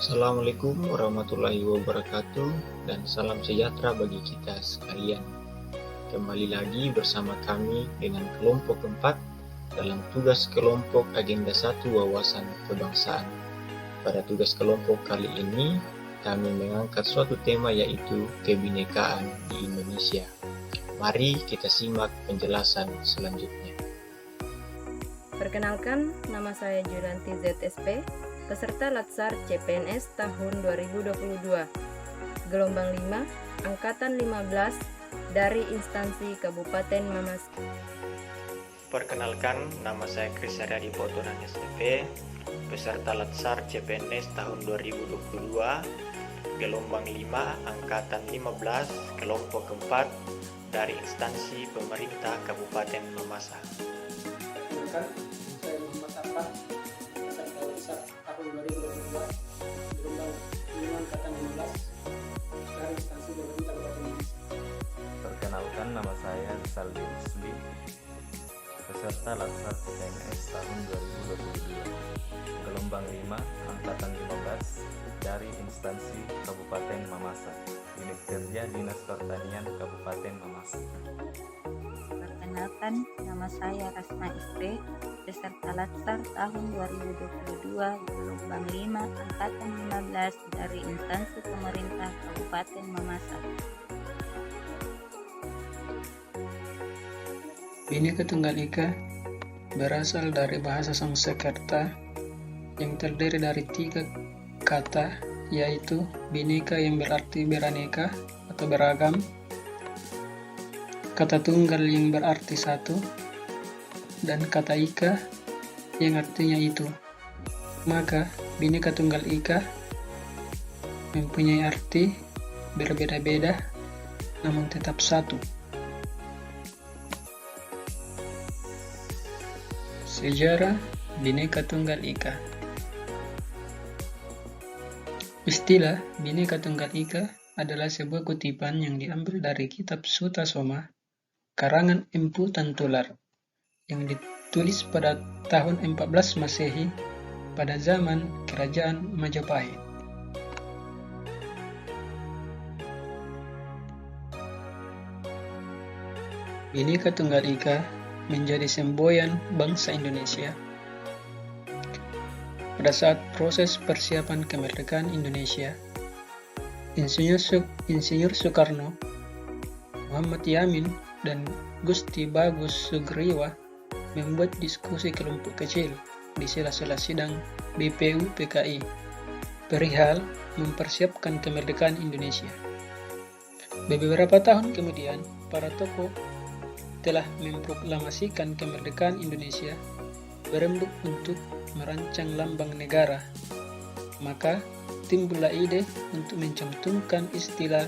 Assalamualaikum warahmatullahi wabarakatuh dan salam sejahtera bagi kita sekalian. Kembali lagi bersama kami dengan kelompok 4 dalam tugas kelompok Agenda 1 Wawasan Kebangsaan. Pada tugas kelompok kali ini, kami mengangkat suatu tema yaitu kebinekaan di Indonesia. Mari kita simak penjelasan selanjutnya. Perkenalkan, nama saya Julianti ZSP, peserta Latsar CPNS tahun 2022, gelombang 5, angkatan 15 dari instansi Kabupaten Mamas. Perkenalkan, nama saya Kris Haryadi Potonan SPP, peserta Latsar CPNS tahun 2022, gelombang 5, angkatan 15, kelompok 4 dari instansi pemerintah Kabupaten Mamasa. Saya Muhammad Arfan, peserta Latsar tahun 2022, gelombang 5 angkatan 15 dari instansi pemerintah Kabupaten Mamasa. Perkenalkan, nama saya Saldi Rusli, peserta Latsar CPNS tahun 2022, gelombang 5, angkatan 15 dari instansi Kabupaten Mamasa, unit kerja Dinas Pertanian Kabupaten Mamasa. Perkenalkan, nama saya Rasma SP, peserta Latsar tahun 2022, gelombang 5, angkatan 15 dari instansi pemerintah Kabupaten Mamasa. Bhinneka Tunggal Ika berasal dari bahasa Sanskerta yang terdiri dari 3 kata, yaitu Bhinneka yang berarti beraneka atau beragam, kata tunggal yang berarti satu, dan kata ika yang artinya itu. Maka Bhinneka Tunggal Ika mempunyai arti berbeda-beda namun tetap satu. Sejarah Bhinneka Tunggal Ika. Istilah Bhinneka Tunggal Ika adalah sebuah kutipan yang diambil dari kitab Sutta Soma karangan Empu Tantular yang ditulis pada tahun 14 Masehi pada zaman Kerajaan Majapahit. Bhinneka Tunggal Ika menjadi semboyan bangsa Indonesia pada saat proses persiapan kemerdekaan Indonesia. Insinyur Soekarno, Muhammad Yamin, dan Gusti Bagus Sugriwa membuat diskusi kelompok kecil di sela-sela sidang BPU PKI perihal mempersiapkan kemerdekaan Indonesia. Beberapa tahun kemudian, para tokoh telah memproklamasikan kemerdekaan Indonesia berembuk untuk merancang lambang negara. Maka timbullah ide untuk mencantumkan istilah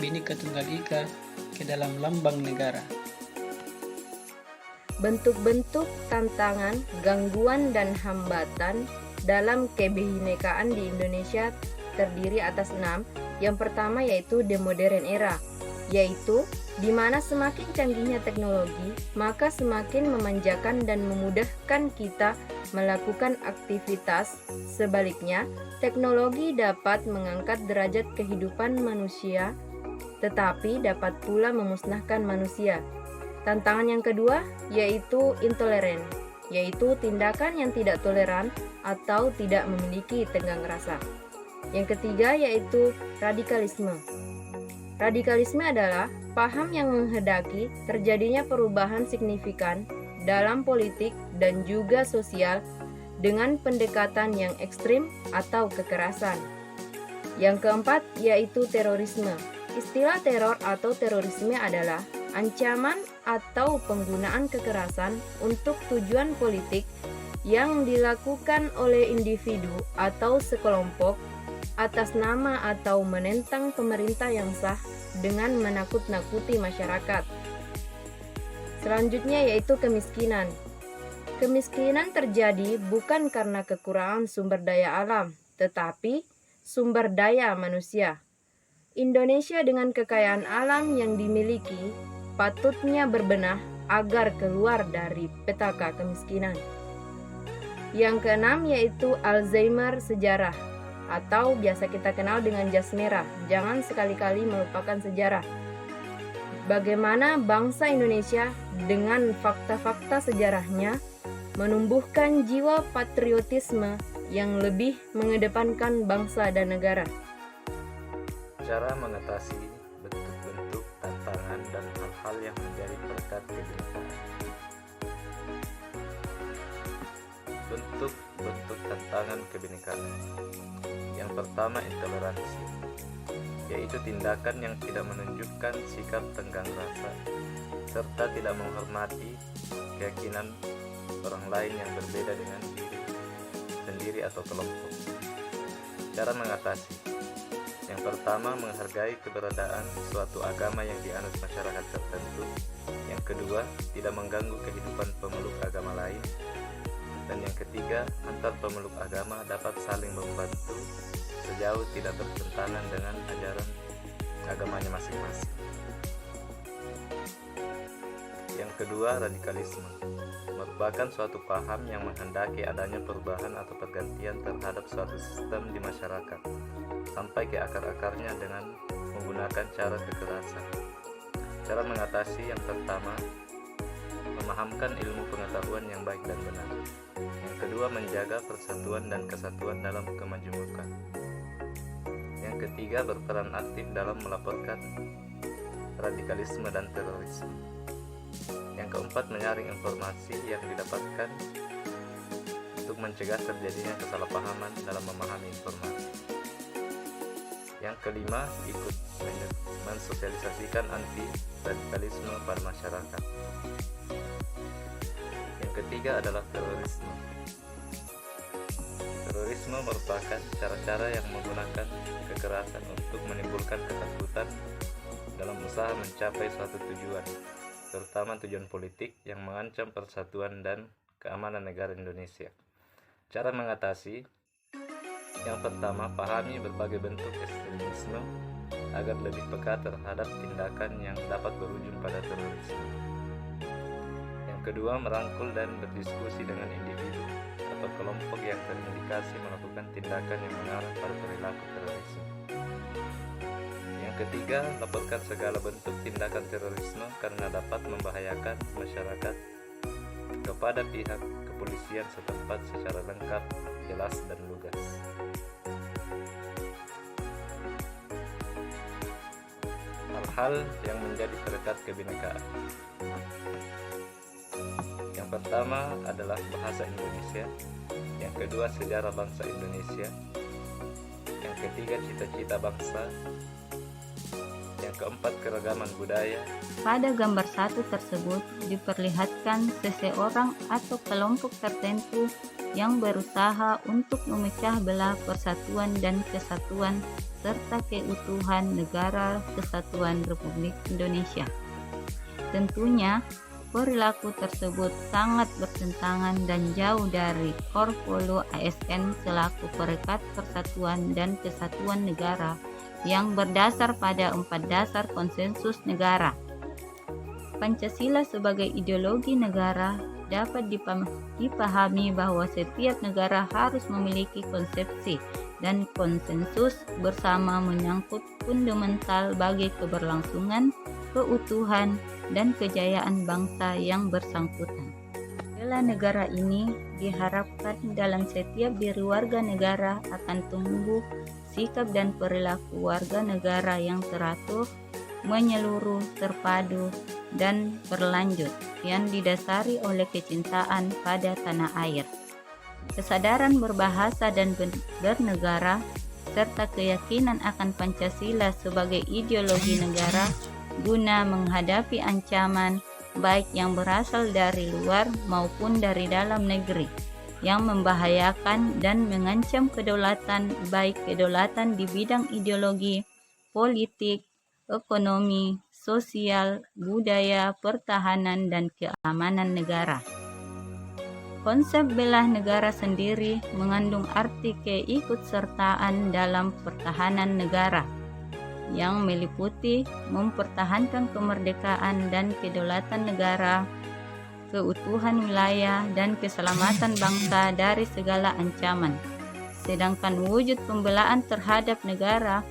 Bhinneka Tunggal Ika ke dalam lambang negara. Bentuk-bentuk tantangan, gangguan, dan hambatan dalam kebinekaan di Indonesia terdiri atas 6. Yang pertama yaitu the modern era, yaitu di mana semakin canggihnya teknologi, maka semakin memanjakan dan memudahkan kita melakukan aktivitas. Sebaliknya, teknologi dapat mengangkat derajat kehidupan manusia, tetapi dapat pula memusnahkan manusia. Tantangan yang kedua yaitu intoleran, yaitu tindakan yang tidak toleran atau tidak memiliki tenggang rasa. Yang ketiga yaitu radikalisme. Radikalisme adalah paham yang menghendaki terjadinya perubahan signifikan dalam politik dan juga sosial dengan pendekatan yang ekstrim atau kekerasan. Yang keempat yaitu terorisme. Istilah teror atau terorisme adalah ancaman atau penggunaan kekerasan untuk tujuan politik yang dilakukan oleh individu atau sekelompok atas nama atau menentang pemerintah yang sah dengan menakut-nakuti masyarakat. Selanjutnya yaitu kemiskinan. Kemiskinan terjadi bukan karena kekurangan sumber daya alam, tetapi sumber daya manusia. Indonesia dengan kekayaan alam yang dimiliki patutnya berbenah agar keluar dari petaka kemiskinan. Yang keenam yaitu Alzheimer sejarah. atau biasa kita kenal dengan jas merah. Jangan sekali-kali melupakan sejarah. Bagaimana bangsa Indonesia dengan fakta-fakta sejarahnya menumbuhkan jiwa patriotisme yang lebih mengedepankan bangsa dan negara. Cara mengatasi bentuk-bentuk tantangan dan hal-hal yang menjadi perekat kebinekaan. Bentuk-bentuk tantangan kebinekaan. Yang pertama, intoleransi, yaitu tindakan yang tidak menunjukkan sikap tenggang rasa serta tidak menghormati keyakinan orang lain yang berbeda dengan diri sendiri atau kelompok. Cara mengatasi. Yang pertama, menghargai keberadaan suatu agama yang dianut masyarakat tertentu. Yang kedua, tidak mengganggu kehidupan pemeluk agama lain. Dan yang ketiga, antar pemeluk agama dapat saling membantu sejauh tidak bertentangan dengan ajaran agamanya masing-masing. Yang kedua, radikalisme merupakan suatu paham yang menghendaki adanya perubahan atau pergantian terhadap suatu sistem di masyarakat sampai ke akar-akarnya dengan menggunakan cara kekerasan. Cara mengatasi yang pertama, memahamkan ilmu pengetahuan yang baik dan benar. Yang kedua, menjaga persatuan dan kesatuan dalam kemajemukan. Yang ketiga, berperan aktif dalam melaporkan radikalisme dan terorisme. Yang keempat, menyaring informasi yang didapatkan untuk mencegah terjadinya kesalahpahaman dalam memahami informasi. Yang kelima, ikut mensosialisasikan anti-radikalisme pada masyarakat. Yang ketiga adalah terorisme. Terorisme merupakan cara-cara yang menggunakan kekerasan untuk menimbulkan ketakutan dalam usaha mencapai suatu tujuan, terutama tujuan politik yang mengancam persatuan dan keamanan negara Indonesia. Cara mengatasi. Yang pertama, pahami berbagai bentuk ekstremisme agar lebih peka terhadap tindakan yang dapat berujung pada terorisme. Yang kedua, merangkul dan berdiskusi dengan individu atau kelompok yang terindikasi melakukan tindakan yang mengarah pada perilaku terorisme. Yang ketiga, laporkan segala bentuk tindakan terorisme karena dapat membahayakan masyarakat kepada pihak kepolisian setempat secara lengkap, jelas, dan lugas. Hal-hal yang menjadi perekat kebinekaan. Yang pertama adalah bahasa Indonesia. Yang kedua, sejarah bangsa Indonesia. Yang ketiga, cita-cita bangsa. Yang keempat, keragaman budaya. Pada gambar 1 tersebut diperlihatkan seseorang atau kelompok tertentu yang berusaha untuk memecah belah persatuan dan kesatuan serta keutuhan Negara Kesatuan Republik Indonesia. Tentunya, perilaku tersebut sangat bertentangan dan jauh dari Korpolo ASN selaku perekat persatuan dan kesatuan negara yang berdasar pada 4 dasar konsensus negara. Pancasila sebagai ideologi negara dapat dipahami bahwa setiap negara harus memiliki konsepsi dan konsensus bersama menyangkut fundamental bagi keberlangsungan, keutuhan, dan kejayaan bangsa yang bersangkutan. Bela negara ini diharapkan dalam setiap diri warga negara akan tumbuh sikap dan perilaku warga negara yang teratur, menyeluruh, terpadu, dan berlanjut yang didasari oleh kecintaan pada tanah air, kesadaran berbahasa dan bernegara, serta keyakinan akan Pancasila sebagai ideologi negara guna menghadapi ancaman baik yang berasal dari luar maupun dari dalam negeri yang membahayakan dan mengancam kedaulatan, baik kedaulatan di bidang ideologi, politik, ekonomi, sosial, budaya, pertahanan, dan keamanan negara. Konsep bela negara sendiri mengandung arti keikutsertaan dalam pertahanan negara yang meliputi mempertahankan kemerdekaan dan kedaulatan negara, keutuhan wilayah, dan keselamatan bangsa dari segala ancaman, sedangkan wujud pembelaan terhadap negara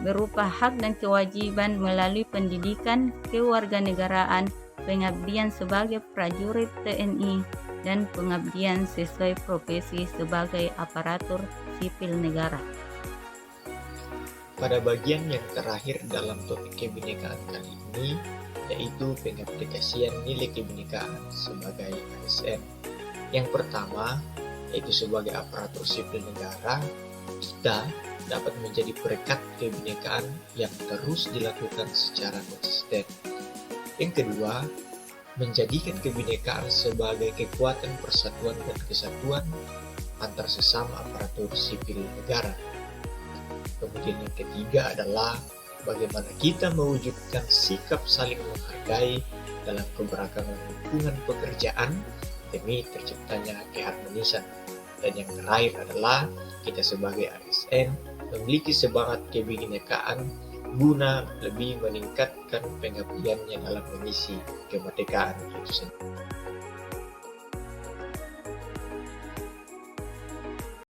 berupa hak dan kewajiban melalui pendidikan kewarganegaraan, pengabdian sebagai prajurit TNI, dan pengabdian sesuai profesi sebagai aparatur sipil negara. Pada bagian yang terakhir dalam topik kebinekaan kali ini, yaitu pengaplikasian nilai kebinekaan sebagai ASN. Yang pertama, yaitu sebagai aparatur sipil negara, kita dapat menjadi perekat kebinekaan yang terus dilakukan secara konsisten. Yang kedua, menjadikan kebinekaan sebagai kekuatan persatuan dan kesatuan antar sesama aparatur sipil negara. Kemudian yang ketiga adalah bagaimana kita mewujudkan sikap saling menghargai dalam keberagaman lingkungan pekerjaan demi terciptanya keharmonisan. Dan yang terakhir adalah kita sebagai ASN memiliki semangat kebinekaan guna lebih meningkatkan pengabdiannya dalam mengisi kemerdekaan itu sendiri.